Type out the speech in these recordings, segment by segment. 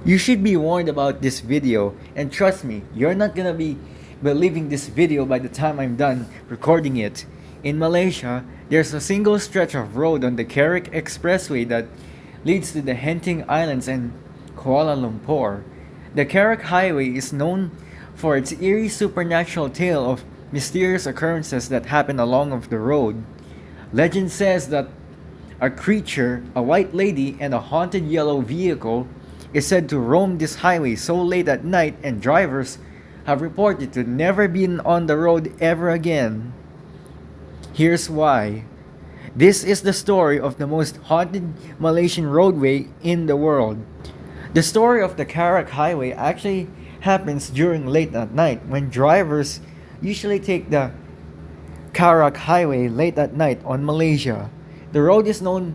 You should be warned about this video, and trust me, you're not gonna be believing this video by the time I'm done recording it. In Malaysia, there's a single stretch of road on the Karak Expressway that leads to the Henting Islands and Kuala Lumpur. The Karak Highway is known for its eerie supernatural tale of mysterious occurrences that happen along of the road. Legend says that a creature, a white lady, and a haunted yellow vehicle is said to roam this highway so late at night, and drivers have reported to never been on the road ever again. Here's why. This is the story of the most haunted Malaysian roadway in the world. The story of the Karak Highway actually happens during late at night when drivers usually take the Karak Highway late at night on Malaysia. The road is known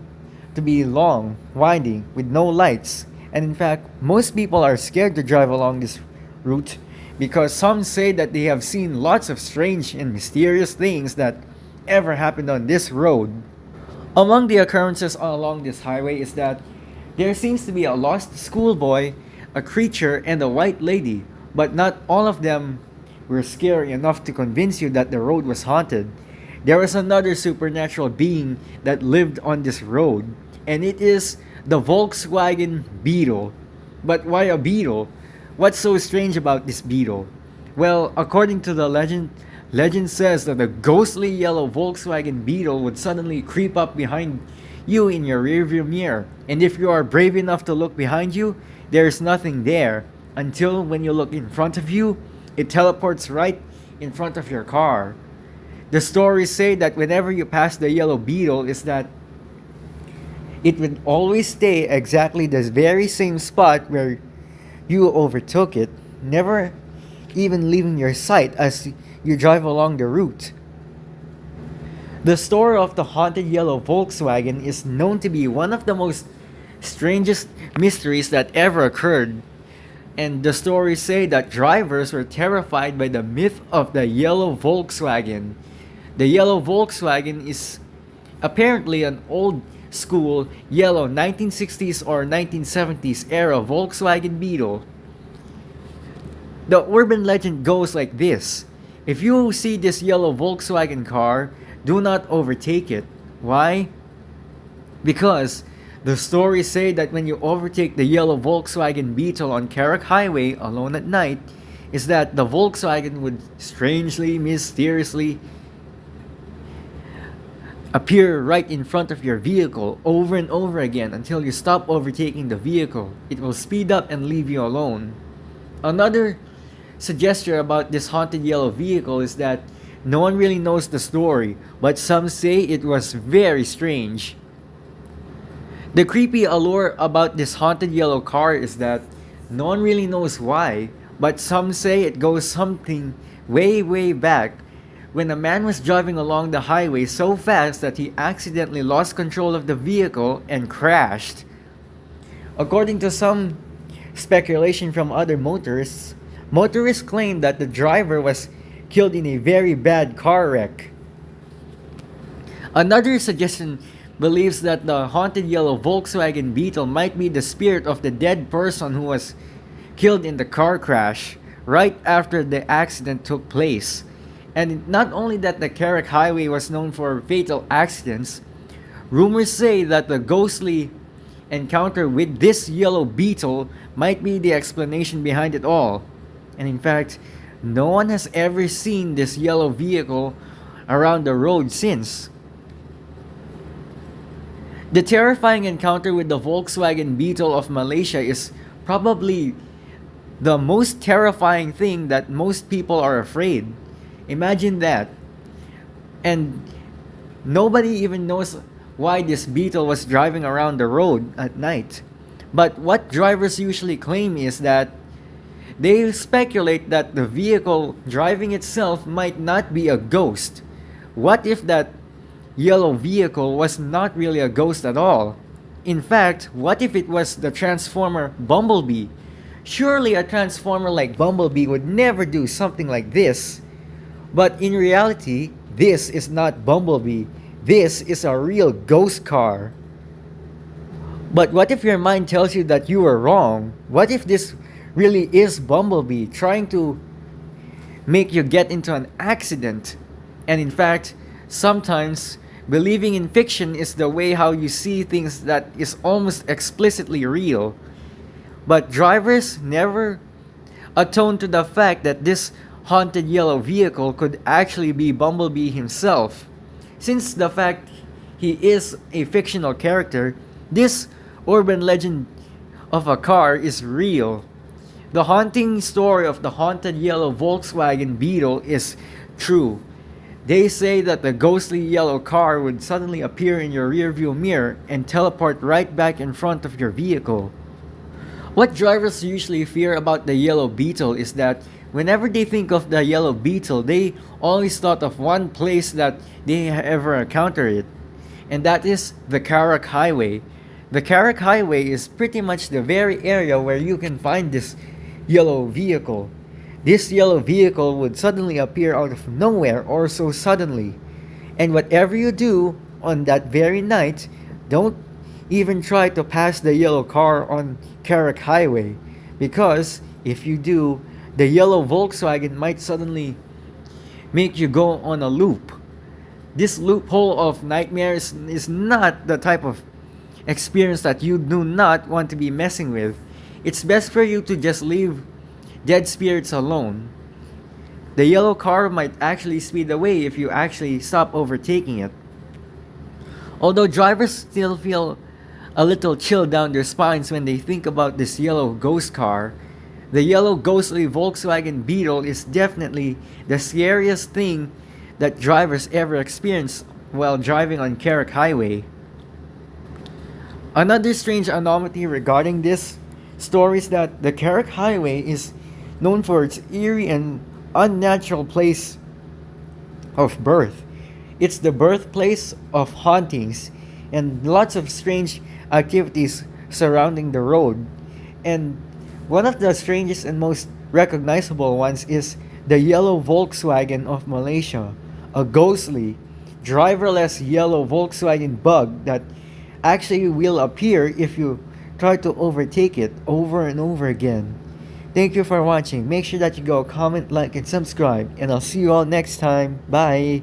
to be long, winding, with no lights, and in fact, most people are scared to drive along this route because some say that they have seen lots of strange and mysterious things that ever happened on this road. Among the occurrences along this highway is that there seems to be a lost schoolboy, a creature, and a white lady, but not all of them were scary enough to convince you that the road was haunted. There was another supernatural being that lived on this road, and it is the Volkswagen Beetle. But why a beetle? What's so strange about this beetle? Well, according to the legend says that the ghostly yellow Volkswagen Beetle would suddenly creep up behind you in your rearview mirror, and if you are brave enough to look behind you, there's nothing there, until when you look in front of you, it teleports right in front of your car. The stories say that whenever you pass the yellow beetle is that it would always stay exactly the very same spot where you overtook it, never even leaving your sight as you drive along the route. The story of the haunted yellow Volkswagen is known to be one of the most strangest mysteries that ever occurred. And the stories say that drivers were terrified by the myth of the yellow Volkswagen. The yellow Volkswagen is apparently an old school yellow 1960s or 1970s era Volkswagen Beetle. The urban legend goes like this: if you see this yellow Volkswagen car, do not overtake it. Why? Because the stories say that when you overtake the yellow Volkswagen Beetle on Karak Highway alone at night, is that the Volkswagen would strangely, mysteriously appear right in front of your vehicle over and over again until you stop overtaking the vehicle. It will speed up and leave you alone. Another suggestion about this haunted yellow vehicle is that no one really knows the story, but some say it was very strange. The creepy allure about this haunted yellow car is that no one really knows why, but some say it goes something way back when a man was driving along the highway so fast that he accidentally lost control of the vehicle and crashed. According to some speculation from other motorists claim that the driver was killed in a very bad car wreck. Another suggestion believes that the haunted yellow Volkswagen Beetle might be the spirit of the dead person who was killed in the car crash right after the accident took place. And not only that the Karak Highway was known for fatal accidents, rumors say that the ghostly encounter with this yellow beetle might be the explanation behind it all. And in fact, no one has ever seen this yellow vehicle around the road since. The terrifying encounter with the Volkswagen Beetle of Malaysia is probably the most terrifying thing that most people are afraid. Imagine that. And nobody even knows why this beetle was driving around the road at night. But what drivers usually claim is that they speculate that the vehicle driving itself might not be a ghost. What if that yellow vehicle was not really a ghost at all? In fact, what if it was the Transformer Bumblebee? Surely a Transformer like Bumblebee would never do something like this. But in reality, this is not Bumblebee. This is a real ghost car. But what if your mind tells you that you were wrong? What if this really is Bumblebee trying to make you get into an accident? And in fact, sometimes believing in fiction is the way how you see things that is almost explicitly real. But drivers never atone to the fact that this haunted yellow vehicle could actually be Bumblebee himself. Since the fact he is a fictional character, this urban legend of a car is real. The haunting story of the haunted yellow Volkswagen Beetle is true. They say that the ghostly yellow car would suddenly appear in your rearview mirror and teleport right back in front of your vehicle. What drivers usually fear about the yellow Beetle is that whenever they think of the yellow Beetle, they always thought of one place that they ever encountered it, and that is the Karak Highway. The Karak Highway is pretty much the very area where you can find this yellow vehicle. This yellow vehicle would suddenly appear out of nowhere or so suddenly. And whatever you do on that very night, don't even try to pass the yellow car on Karak Highway, because if you do, the yellow Volkswagen might suddenly make you go on a loop. This loophole of nightmares is not the type of experience that you do not want to be messing with. It's best for you to just leave dead spirits alone. The yellow car might actually speed away if you actually stop overtaking it. Although drivers still feel a little chill down their spines when they think about this yellow ghost car, the yellow ghostly Volkswagen Beetle is definitely the scariest thing that drivers ever experience while driving on Karak Highway. Another strange anomaly regarding this story is that the Karak Highway is known for its eerie and unnatural place of birth. It's the birthplace of hauntings and lots of strange activities surrounding the road. And one of the strangest and most recognizable ones is the yellow Volkswagen of Malaysia, a ghostly, driverless yellow Volkswagen bug that actually will appear if you try to overtake it over and over again. Thank you for watching. Make sure that you go comment, like, and subscribe, and I'll see you all next time. Bye!